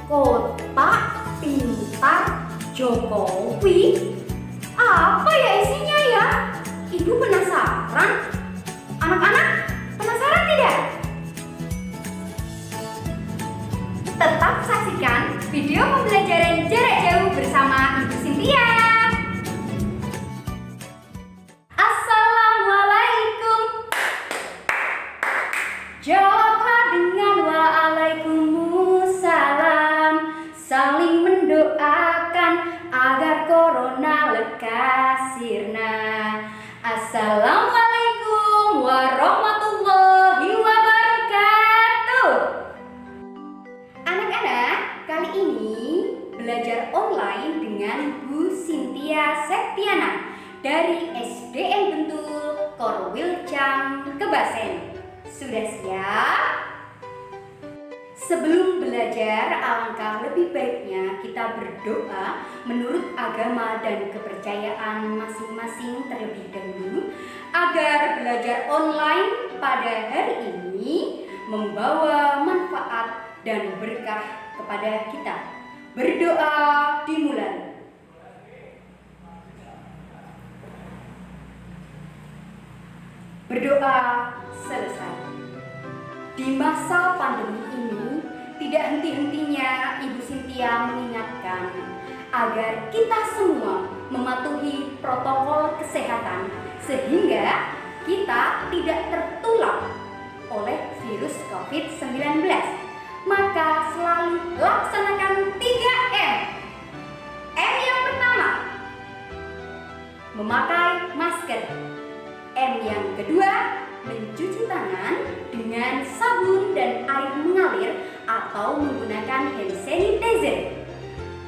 Kotak pintar Jokowi. Apa ya isinya ya? Ibu penasaran? Anak-anak penasaran tidak? Tetap saksikan video pembelajaran jarak jauh bersama Ibu Cynthia. Assalamualaikum. Jawablah dengan waalaikumsalam. Saling mendoakan agar corona lekas sirna. Assalamualaikum warahmatullahi wabarakatuh. Anak-anak, kali ini belajar online dengan Bu Cynthia Septiana dari SDN Bentul Korwilcang Kebasen. Sudah siap? Sebelum belajar, alangkah lebih baiknya kita berdoa menurut agama dan kepercayaan masing-masing terlebih dahulu agar belajar online pada hari ini membawa manfaat dan berkah kepada kita. Berdoa dimulai. Berdoa selesai. Di masa pandemi ini, tidak henti-hentinya Ibu Cynthia mengingatkan agar kita semua mematuhi protokol kesehatan sehingga kita tidak tertular oleh virus COVID-19. Maka selalu laksanakan 3M. M yang pertama, memakai masker. M yang kedua, mencuci tangan dengan sabun dan air mengalir atau menggunakan hand sanitizer.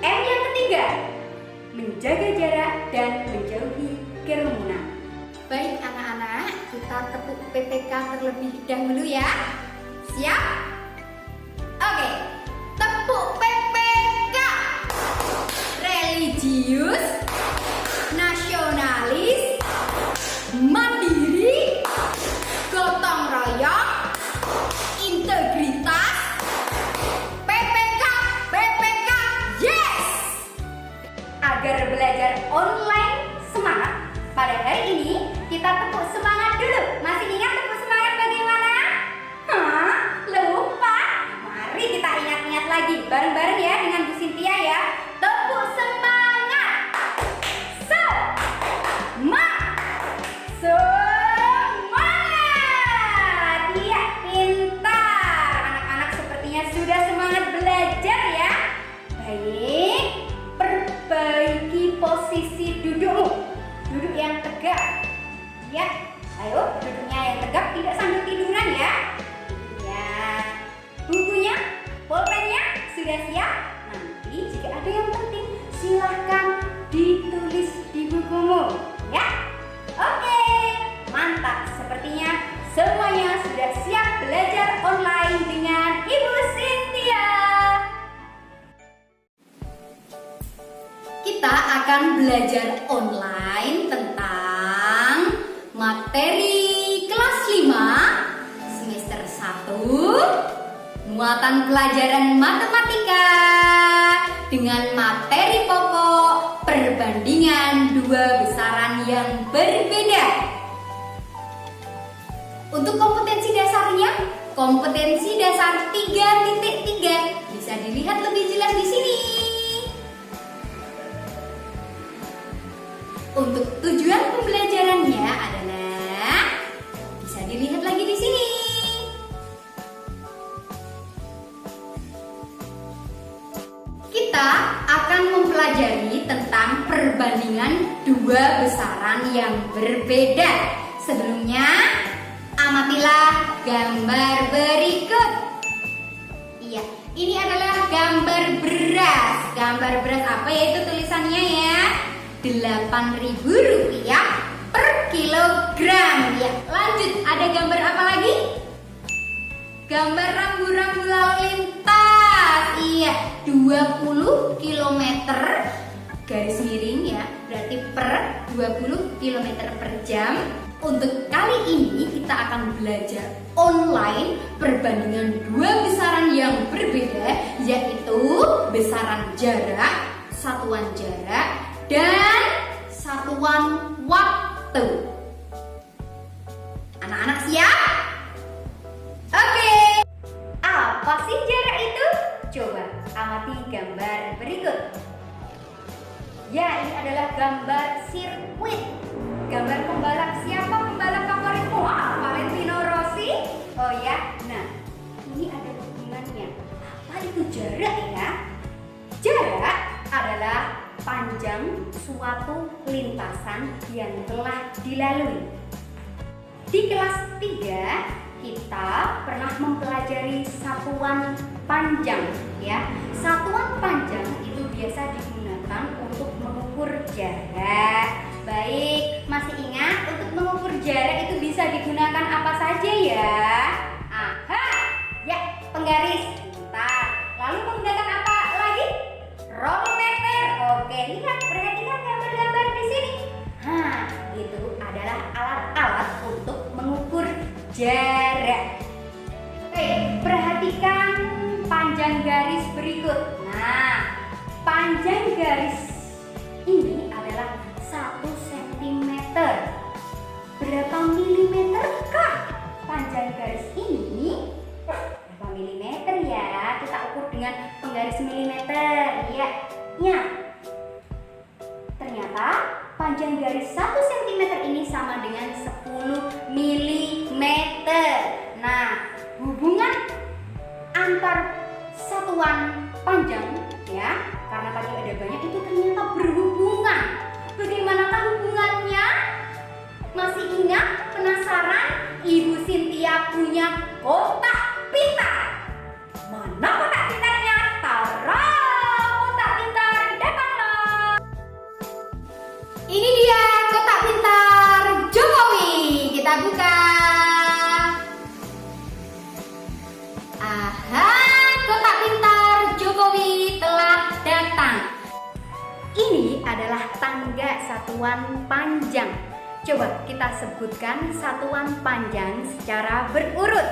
M yang ketiga, menjaga jarak dan menjauhi kerumunan. Baik anak-anak, kita tepuk PPK terlebih dahulu ya. Siap? Oke, tepuk PPK. Religius, nasionalis, mandiri, gotong royong, integritas, PPK, yes! Agar belajar online semangat, pada hari ini kita tepuk semangat dulu. Masih ingat tepuk semangat bagaimana? Hah? Lupa? Mari kita ingat-ingat lagi bareng-bareng ya dengan Bu Cynthia ya. Tepuk semangat. Semangat! Iya, pintar. Anak-anak sepertinya sudah semangat belajar ya. Baik, perbaiki posisi dudukmu. Duduk yang tegak. Ya, ayo duduknya yang tegak, tidak sambil tiduran ya. Ya, bukunya, pulpennya sudah siap. Nanti jika ada yang penting silahkan ditulis di bukumu ya. Oke, mantap. Sepertinya semuanya sudah siap belajar online dengan Ibu Cynthia. Kita akan belajar online tentang materi kelas 5 semester 1 muatan pelajaran matematika dengan materi pokok perbandingan dua besaran yang berbeda. Untuk kompetensi dasarnya, kompetensi dasar 3.3 bisa dilihat lebih jelas di sini. Untuk tujuan pembelajarannya adalah bisa dilihat lagi di sini. Kita akan mempelajari tentang perbandingan dua besaran yang berbeda. Sebelumnya, amatilah gambar berikut. Iya, ini adalah gambar beras. Gambar beras apa ya itu tulisannya ya? Rp8.000 per kilogram. Ya, lanjut, ada gambar apa lagi? Gambar rambu-rambu lalu lintas. Iya, 20 km garis miring ya, berarti per 20 km per jam. Untuk kali ini kita akan belajar online perbandingan dua besaran yang berbeda, yaitu jarak, satuan jarak, dan satuan waktu. Anak-anak siap? Oke. Apa sih jarak itu? Coba amati gambar berikut. Ya, ini adalah gambar sirkuit. Gambar pembalap. Siapa pembalap favoritmu? Valentino Rossi? Oh ya, nah ini ada hubungannya. Apa itu jarak ya? Jarak adalah panjang suatu lintasan yang telah dilalui. Di kelas 3 kita pernah mempelajari satuan panjang ya. Satuan panjang itu biasa digunakan untuk mengukur jarak. Baik, masih ingat untuk mengukur jarak itu bisa digunakan apa saja ya? Aha, ya penggaris. Bentar. Lalu menggunakan apa lagi? Rolmeter. Oke, lihat, perhatikan gambar-gambar di sini. Itu adalah alat-alat untuk mengukur jarak. Oke, perhatikan panjang garis berikut. Nah, panjang garis ini adalah 1 cm. Berapa milimeter kah panjang garis ini? Berapa milimeter ya? Kita ukur dengan penggaris milimeter ya. Ternyata panjang garis 1 cm ini sama dengan 10 mm. Nah, hubungan antar satuan panjang ya, karena tadi ada banyak, itu ternyata berhubungan. Bagaimanakah hubungannya? Masih ingat? Penasaran? Ibu Cynthia punya kotak pintar. Mana kotak pintarnya? Tara, kotak pintar, datanglah. Ini dia kotak pintar Jokowi. Kita buka. Aha, kotak pintar Jokowi telah datang. Ini adalah tangga satuan panjang. Coba kita sebutkan satuan panjang secara berurut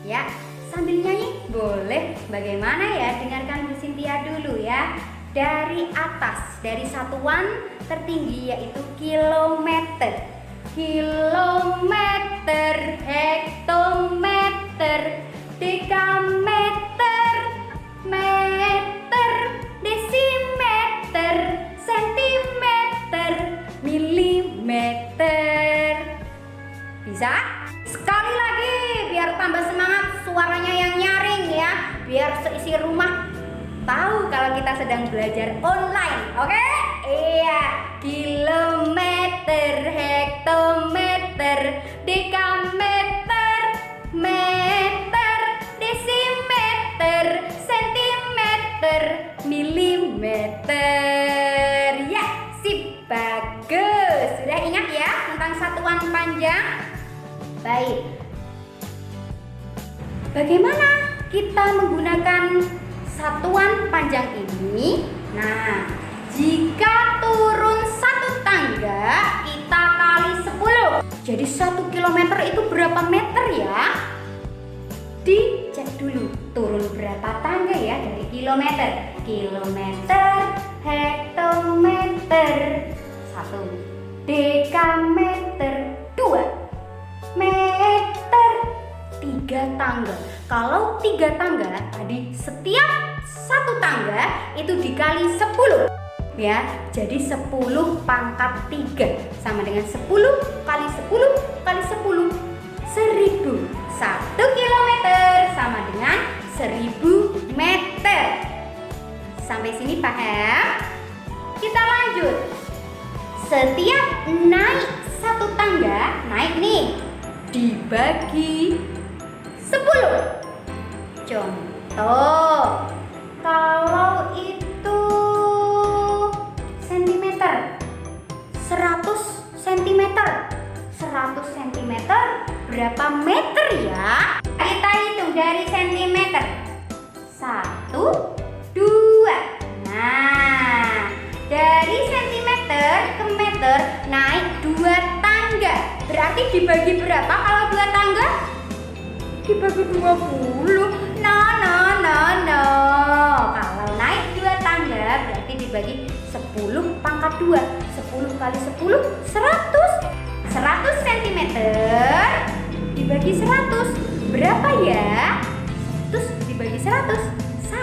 ya. Sambil nyanyi boleh. Bagaimana ya? Dengarkan Bu Cynthia dulu ya. Dari atas, dari satuan tertinggi yaitu kilometer. Kilometer, hektometer, dekameter, meter, desimeter, sentimeter, milimeter. Bisa? Sekali lagi biar tambah semangat, suaranya yang nyaring ya, biar seisi rumah tahu kalau kita sedang belajar online. Oke? Iya. Kilometer, hektometer, dekameter, meter, desimeter, sentimeter, milimeter. Ya, sip, bagus. Sudah ingat ya tentang satuan panjang? Baik. Bagaimana kita menggunakan satuan panjang ini? Nah, jika turun 1 tangga, kita kali 10. Jadi 1 kilometer itu berapa meter ya? Dicek dulu, turun berapa tangga ya dari kilometer. Kilometer, hektometer, 1, dekameter, 2, meter, 3 tangga. Kalau 3 tangga tadi, setiap 1 tangga itu dikali 10 ya. Jadi 10 pangkat 3 sama dengan 10 kali 10 kali 10, 1000. 1 kilometer sama dengan 1000 meter. Sampai sini paham? Kita lanjut. Setiap naik 1 tangga, naik nih, dibagi 10. Contoh, kalau itu sentimeter, 100 cm. 100 cm berapa meter ya? Kita hitung dari sentimeter. 1, 2. Nah, dari sentimeter ke meter naik 2 tangga. Berarti dibagi berapa kalau 2 tangga? Dibagi 20. No. Kalau naik 2 tangga 2. 10 kali 10, 100. 100 cm dibagi 100. Berapa ya? 100 dibagi 100, 1.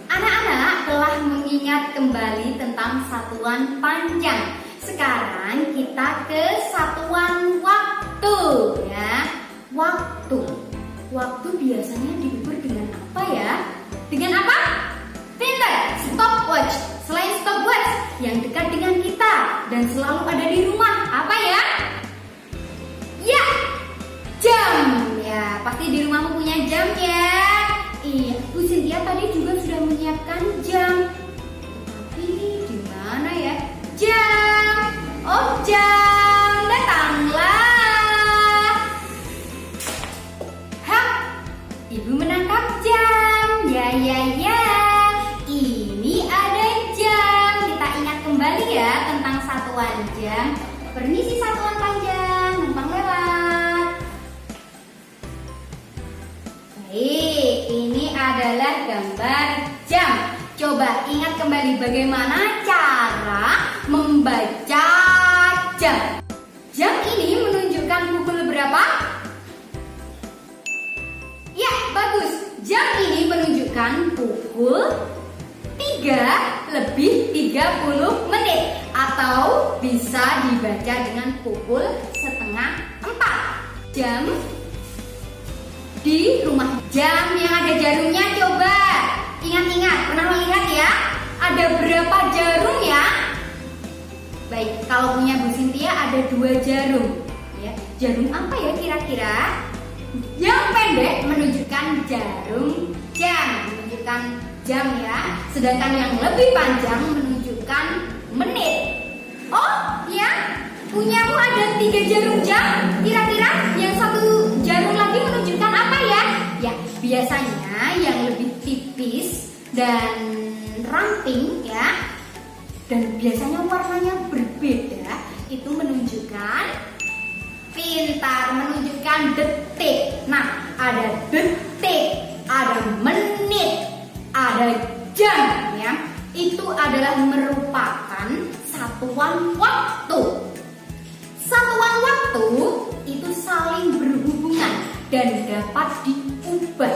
Anak-anak telah mengingat kembali tentang satuan panjang. Sekarang kita ke satuan waktu ya. Waktu. Waktu biasanya diukur dengan apa ya? Dengan apa? Pintar, stopwatch. Selain stopwatch yang dekat dengan kita dan selalu ada di rumah, apa ya? Ya, jam. Ya, pasti di rumahmu punya jam ya. Iya, Bu Cynthia tadi juga sudah menyiapkan jam. Tapi di mana ya? Jam. Oh, jam. Datanglah. Hah? Ibu menangkap jam. Ya. Ini ada jam. Kita ingat kembali ya tentang satuan jam. Permisi satuan panjang, numpang lewat. Baik, ini adalah gambar jam. Coba ingat kembali bagaimana cara membaca jam. Jam ini menunjukkan pukul berapa? Ya, bagus. Jam ini menunjukkan pukul 3 lebih 30 menit atau bisa dibaca dengan pukul setengah 4. Jam di rumah. Jam yang ada jarumnya coba ingat-ingat, pernah melihat ya? Ada berapa jarum ya? Baik, kalau punya Bu Cynthia ada 2 jarum ya. Jarum apa ya kira-kira? Yang pendek menunjukkan jarum jam, menunjukkan jam ya. Sedangkan yang lebih panjang menunjukkan menit. Oh ya, punyamu ada 3 jarum jam. Kira-kira yang satu jarum lagi menunjukkan apa ya? Ya, biasanya yang lebih tipis dan ramping ya, dan biasanya warnanya berbeda, itu menunjukkan pintar, menunjukkan detik. Nah, ada detik, ada menit, ada jam ya. Itu adalah merupakan satuan waktu. Satuan waktu itu saling berhubungan dan dapat diubah.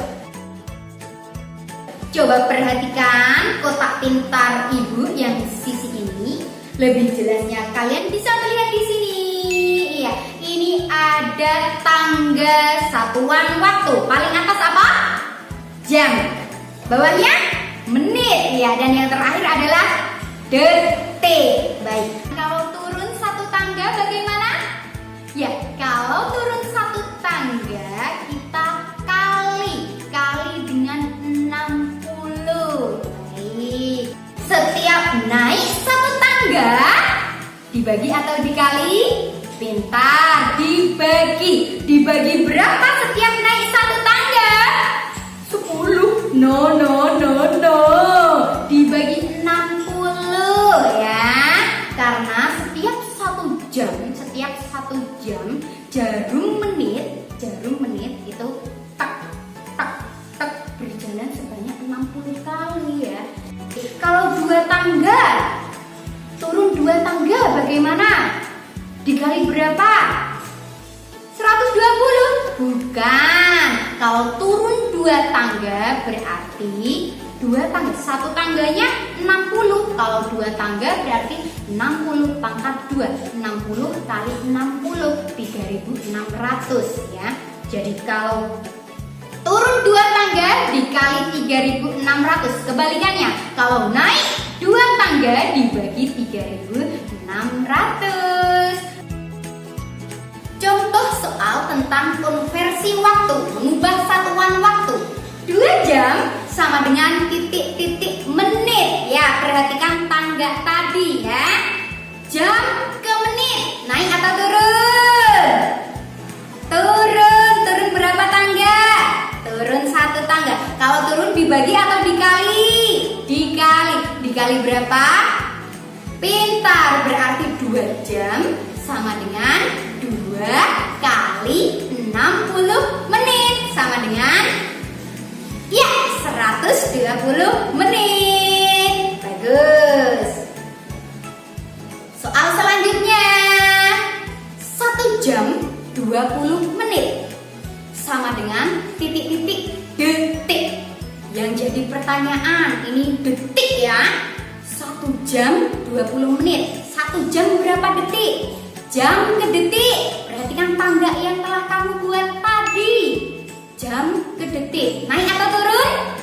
Coba perhatikan kotak pintar ibu yang di sisi ini. Lebih jelasnya kalian bisa melihat di sini. Iya, ini ada tangga satuan waktu. Paling atas apa? Jam. Bawahnya menit ya, dan yang terakhir adalah detik. Baik. Kalau turun satu tangga bagaimana? Ya, kalau turun satu tangga kita kali dengan 60. Baik. Setiap naik satu tangga dibagi atau dikali? Pintar, dibagi. Dibagi berapa setiap naik satu tangga? 10. No. Dibagi 60 ya. Karena setiap satu jam jarum menit itu tak berjalan sebanyak 60 kali ya. Kalau 2 tangga, turun 2 tangga bagaimana? Dikali berapa? 120? Bukan. Kalau turun 2 tangga berarti 2 tangga. Satu tangganya 60. Kalau 2 tangga berarti 60 pangkat 2. 60 kali 60, 3.600 ya. Jadi kalau turun 2 tangga dikali 3.600. Kebalikannya, kalau naik 2 tangga dibagi 3.600. Contoh soal tentang konversi waktu, mengubah satuan waktu. 2 jam sama dengan titik-titik menit. Ya, perhatikan tangga tadi ya. Jam ke menit, naik atau turun? Turun berapa tangga? Turun 1 tangga. Kalau turun dibagi atau dikali? Dikali berapa? Pintar, berarti 2 jam sama dengan 2 kali 60 menit sama dengan 120 pertanyaan. Ini detik ya. 1 jam 20 menit. 1 jam berapa detik? Jam ke detik. Perhatikan tangga yang telah kamu buat tadi. Jam ke detik. Naik atau turun?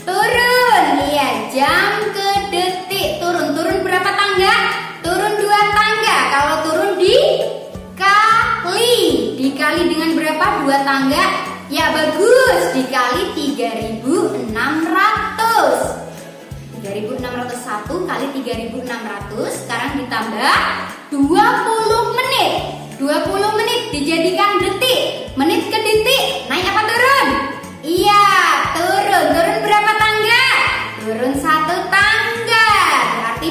Turun. Iya, jam ke detik. Turun. Turun berapa tangga? Turun 2 tangga. Kalau turun dikali dengan berapa? 2 tangga. Ya bagus. Dikali 3.600. 3.601 kali 3.600. Sekarang ditambah 20 menit. 20 menit dijadikan detik. Menit ke detik. Naik apa turun? Iya, turun. Turun berapa tangga? Turun 1 tangga. Berarti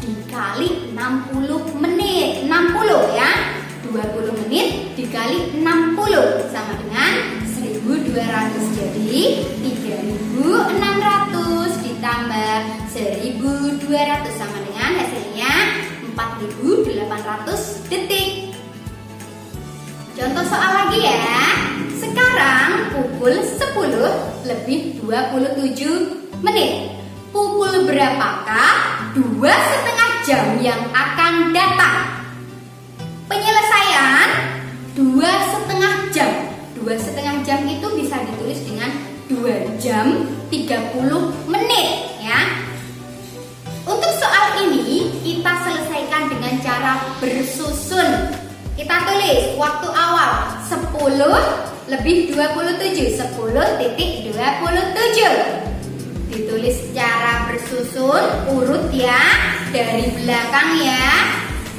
dikali 60 menit. 60 ya. 20 menit dikali 60 sama dengan 1.200. Jadi 3.600 ditambah 1.200 sama dengan hasilnya 4.800 detik. Contoh soal lagi ya. Sekarang pukul 10 lebih 27 menit. Pukul berapakah 2,5 jam yang akan datang? Penyelesaian 2,5 jam. 2,5 jam itu bisa ditulis dengan 2 jam 30 menit ya. Untuk soal ini kita selesaikan dengan cara bersusun. Kita tulis waktu awal 10 lebih 27. 10.27. Ditulis secara bersusun urut ya. Dari belakang ya.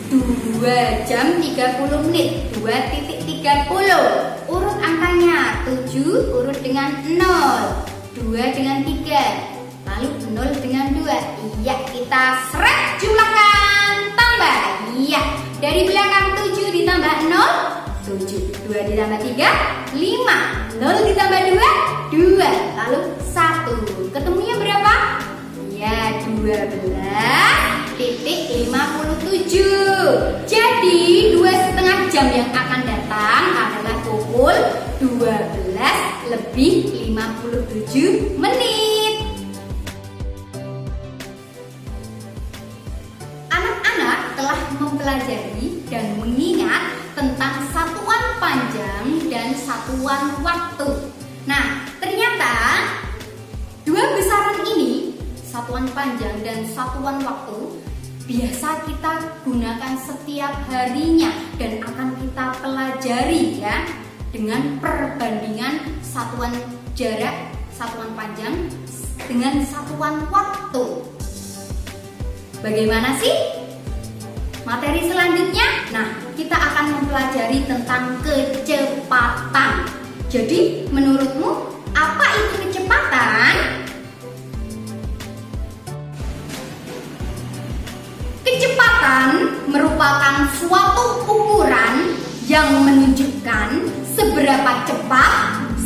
2 jam 30 menit. 2.30. Urut angkanya 7 urut dengan 0, 2 dengan 3, lalu 0 dengan 2. Iya, kita seret jumlahkan, tambah. Iya, dari belakang 7 ditambah 0, 7. 2 ditambah 3, 5. 0 ditambah 2, 2. Lalu 1. Ketemunya berapa? Ya, 12.57. Jadi 2,5 jam yang akan datang adalah pukul 12 lebih 57 menit. Anak-anak telah mempelajari dan mengingat tentang satuan panjang dan satuan waktu. Nah, ternyata dua besaran ini, satuan panjang dan satuan waktu, biasa kita gunakan setiap harinya dan akan kita pelajari ya, dengan perbandingan satuan jarak, satuan panjang dengan satuan waktu. Bagaimana sih materi selanjutnya? Nah, kita akan mempelajari tentang kecepatan. Jadi, menurutmu apa itu kecepatan? Kecepatan merupakan suatu ukuran yang menunjukkan seberapa cepat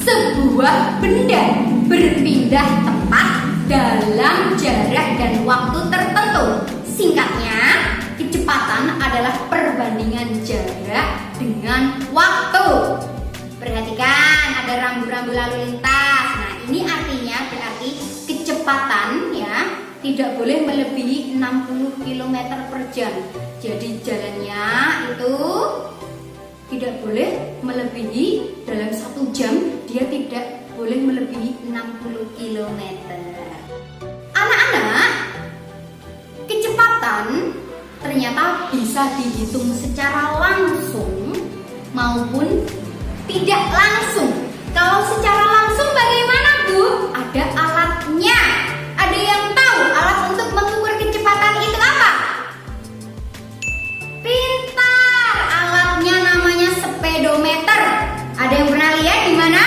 sebuah benda berpindah tempat dalam jarak dan waktu tertentu. Singkatnya, kecepatan adalah perbandingan jarak dengan waktu. Perhatikan, ada rambu-rambu lalu lintas. Nah, ini artinya berarti kecepatan ya tidak boleh melebihi 60 km per jam. Jadi jalannya itu tidak boleh melebihi dalam 1 jam, dia tidak boleh melebihi 60 km. Anak-anak, kecepatan ternyata bisa dihitung secara langsung maupun tidak langsung. Kalau secara langsung bagaimana, Bu? Ada alatnya. Ada yang tahu alat untuk mengukur kecepatan itu apa? Pintar. Alatnya namanya speedometer. Ada yang pernah lihat di mana?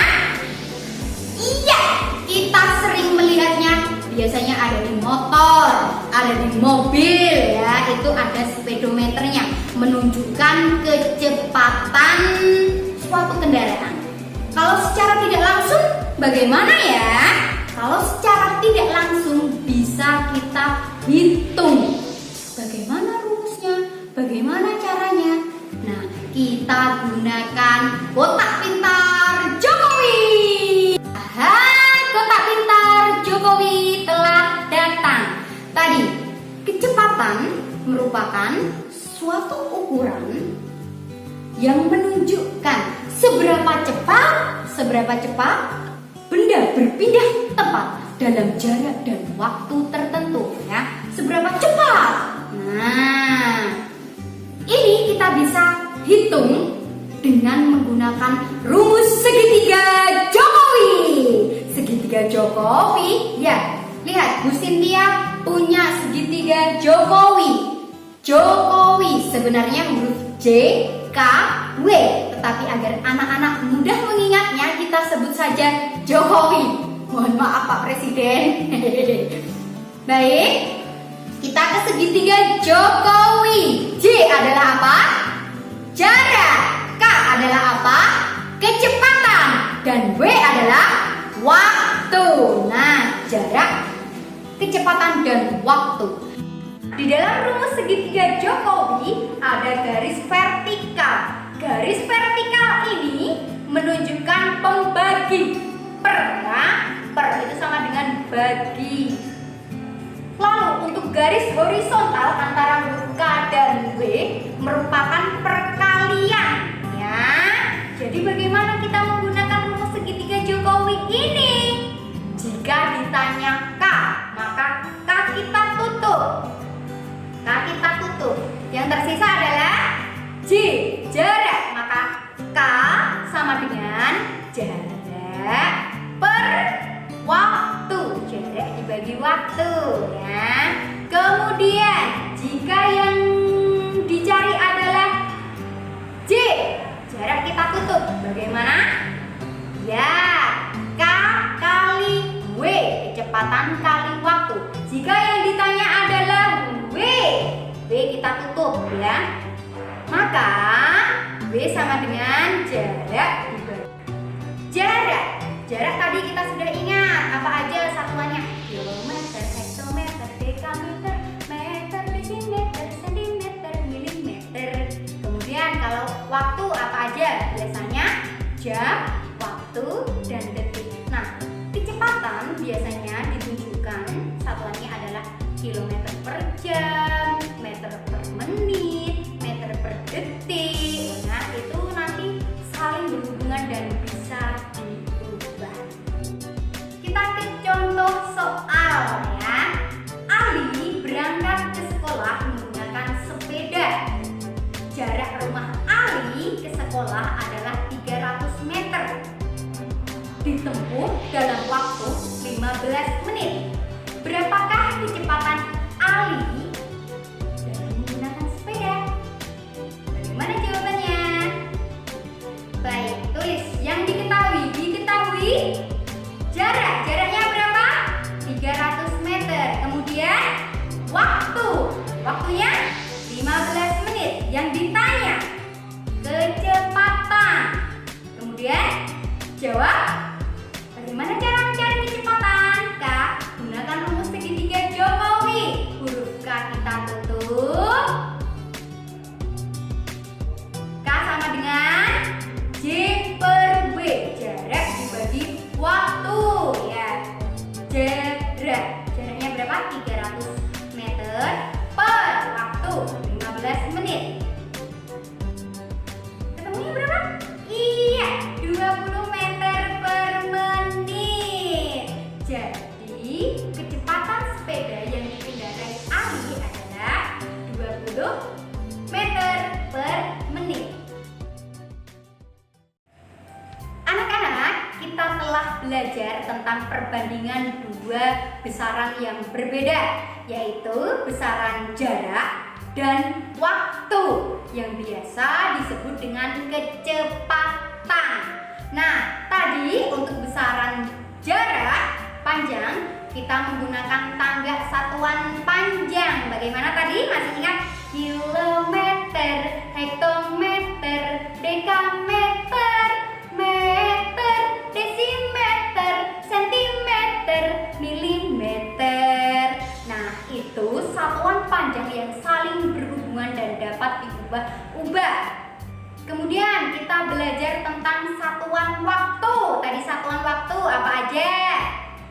Iya, kita sering melihatnya. Biasanya ada di motor, ada di mobil ya. Itu ada speedometernya, menunjukkan kecepatan suatu kendaraan. Kalau secara tidak langsung bagaimana ya? Kalau secara tidak langsung bisa kita hitung. Bagaimana rumusnya? Bagaimana caranya? Nah, kita gunakan kotak pintar Jokowi. Kotak Seberapa cepat benda berpindah tempat dalam jarak dan waktu tertentu ya. Seberapa cepat? Nah, ini kita bisa hitung dengan menggunakan rumus segitiga Jokowi. Segitiga Jokowi, ya. Lihat, Bu Cynthia punya segitiga Jokowi. Jokowi sebenarnya huruf J, K, W. Tetapi agar anak-anak mudah mengingatnya, kita sebut saja Jokowi. Mohon maaf Pak Presiden. Baik, kita ke segitiga Jokowi. J adalah apa? Jarak. K adalah apa? Kecepatan. Dan W adalah waktu. Nah, jarak, kecepatan, dan waktu. Di dalam rumus segitiga Jokowi ada garis vertikal. Garis vertikal ini menunjukkan pembagi. Per, ya. Per itu sama dengan bagi. Lalu untuk garis horizontal antara huruf K dan W merupakan perkalian, ya. Jadi bagaimana kita menggunakan rumus segitiga Jokowi ini? Jika ditanya K, maka K kita tutup. K kita tutup. Yang tersisa adalah J, jarak. Maka K sama dengan jarak per waktu. Jarak dibagi waktu, ya. Kemudian jika yang dicari adalah J, jarak kita tutup. Bagaimana? Ya, K kali W, kecepatan kali waktu. Jika yang ditanya adalah W kita tutup, ya. Maka W sama dengan jarak dibagi jarak. Jarak tadi kita sudah ingat apa aja satuannya? Kilometer, hektometer, dekameter, meter, desimeter, sentimeter, milimeter. Kemudian kalau waktu apa aja? Biasanya jam, waktu, dan detik. Nah, kecepatan biasanya ditunjukkan satuannya adalah kilometer per jam, meter per menit, meter per detik. Nah, itu nanti saling berhubungan dan bisa diubah. Kita ke contoh soal, ya. Ali berangkat ke sekolah menggunakan sepeda. Jarak rumah Ali ke sekolah adalah 300 meter. Ditempuh dalam waktu 15 menit. Berapakah kecepatan Ali dalam menggunakan sepeda? Bagaimana jawabannya? Baik, tulis yang diketahui. Jaraknya berapa? 300 meter. Kemudian waktunya 15 menit. Yang ditanya kecepatan. Kemudian jawab. Bagaimana cara mencari kecepatan? K, gunakan rumus segitiga Jokowi. Huruf K kita tutup. K sama dengan J per W. Jarak dibagi waktu, ya. Jaraknya berapa? 300 meter per waktu 15 menit. Ketemunya berapa? Iya, 20 meter per menit. Jadi kecepatan sepeda yang dikendarai Ali adalah 20 meter per menit. Anak-anak, kita telah belajar tentang perbandingan dua besaran yang berbeda, yaitu besaran jarak dan waktu yang biasa disebut dengan kecepatan. Nah, tadi untuk besaran jarak panjang kita menggunakan tangga satuan panjang. Bagaimana tadi? Masih ingat? Kilometer, hektometer, dekameter, meter, desimeter, sentimeter, milimeter. Nah, itu satuan panjang yang saling berhubungan dan dapat diubah-ubah. Kemudian kita belajar tentang satuan waktu. Tadi satuan waktu apa aja?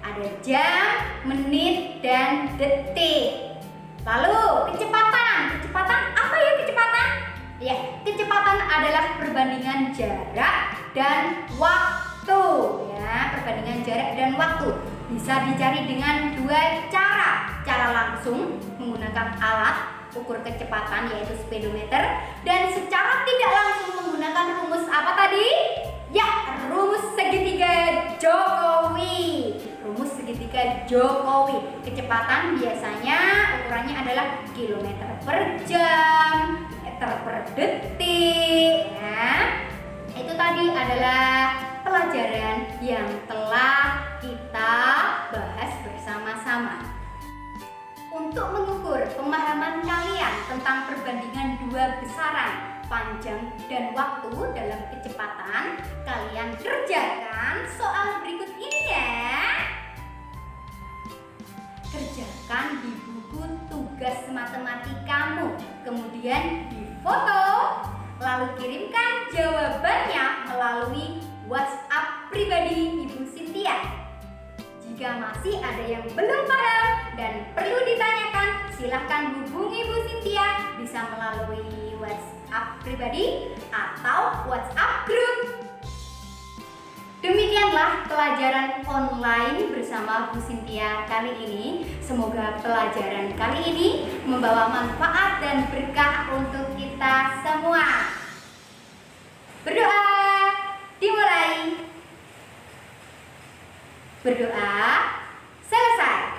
Ada jam, menit, dan detik. Lalu kecepatan. Kecepatan apa ya kecepatan? Ya, kecepatan adalah perbandingan jarak dan waktu. ya, perbandingan jarak dan waktu. Bisa dicari dengan dua cara. Cara langsung menggunakan alat ukur kecepatan yaitu speedometer, dan secara tidak langsung menggunakan rumus apa tadi? Ya, rumus segitiga Jokowi. Rumus segitiga Jokowi. Kecepatan biasanya ukurannya adalah kilometer per jam, meter per detik. Ya. Itu tadi adalah pelajaran yang telah kita bahas bersama-sama. Untuk mengukur pemahaman kalian tentang perbandingan dua besaran panjang dan waktu dalam kecepatan, kalian kerjakan soal berikut ini ya. Kerjakan di buku tugas matematikamu, kemudian difoto, lalu kirimkan jawabannya melalui WhatsApp pribadi Ibu Cynthia. Jika masih ada yang belum paham dan perlu ditanyakan, silahkan hubungi Bu Cynthia, bisa melalui WhatsApp pribadi atau WhatsApp grup. Demikianlah pelajaran online bersama Bu Cynthia kali ini. Semoga pelajaran kali ini membawa manfaat dan berkah untuk kita semua. Berdoa dimulai. Berdoa selesai.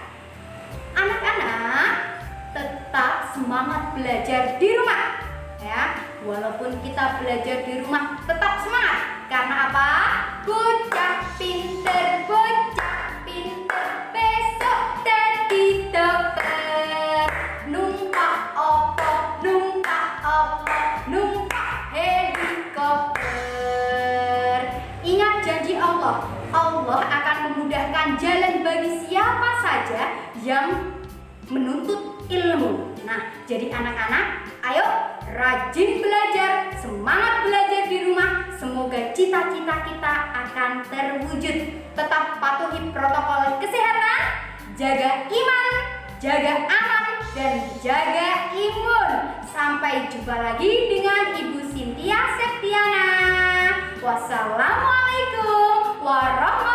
Anak-anak tetap semangat belajar di rumah ya. Walaupun kita belajar di rumah tetap semangat. Karena apa? Bocah pinter besok jadi dokter. Numpak opo, numpak helikopter. Ingat janji Allah. Allah akan memudahkan jalan bagi siapa saja yang menuntut ilmu. Nah, jadi anak-anak, ayo rajin belajar, semangat belajar di rumah. Semoga cita-cita kita akan terwujud. Tetap patuhi protokol kesehatan, jaga iman, jaga aman, dan jaga imun. Sampai jumpa lagi dengan Ibu Cynthia Septiana. Wassalamualaikum warahmatullahi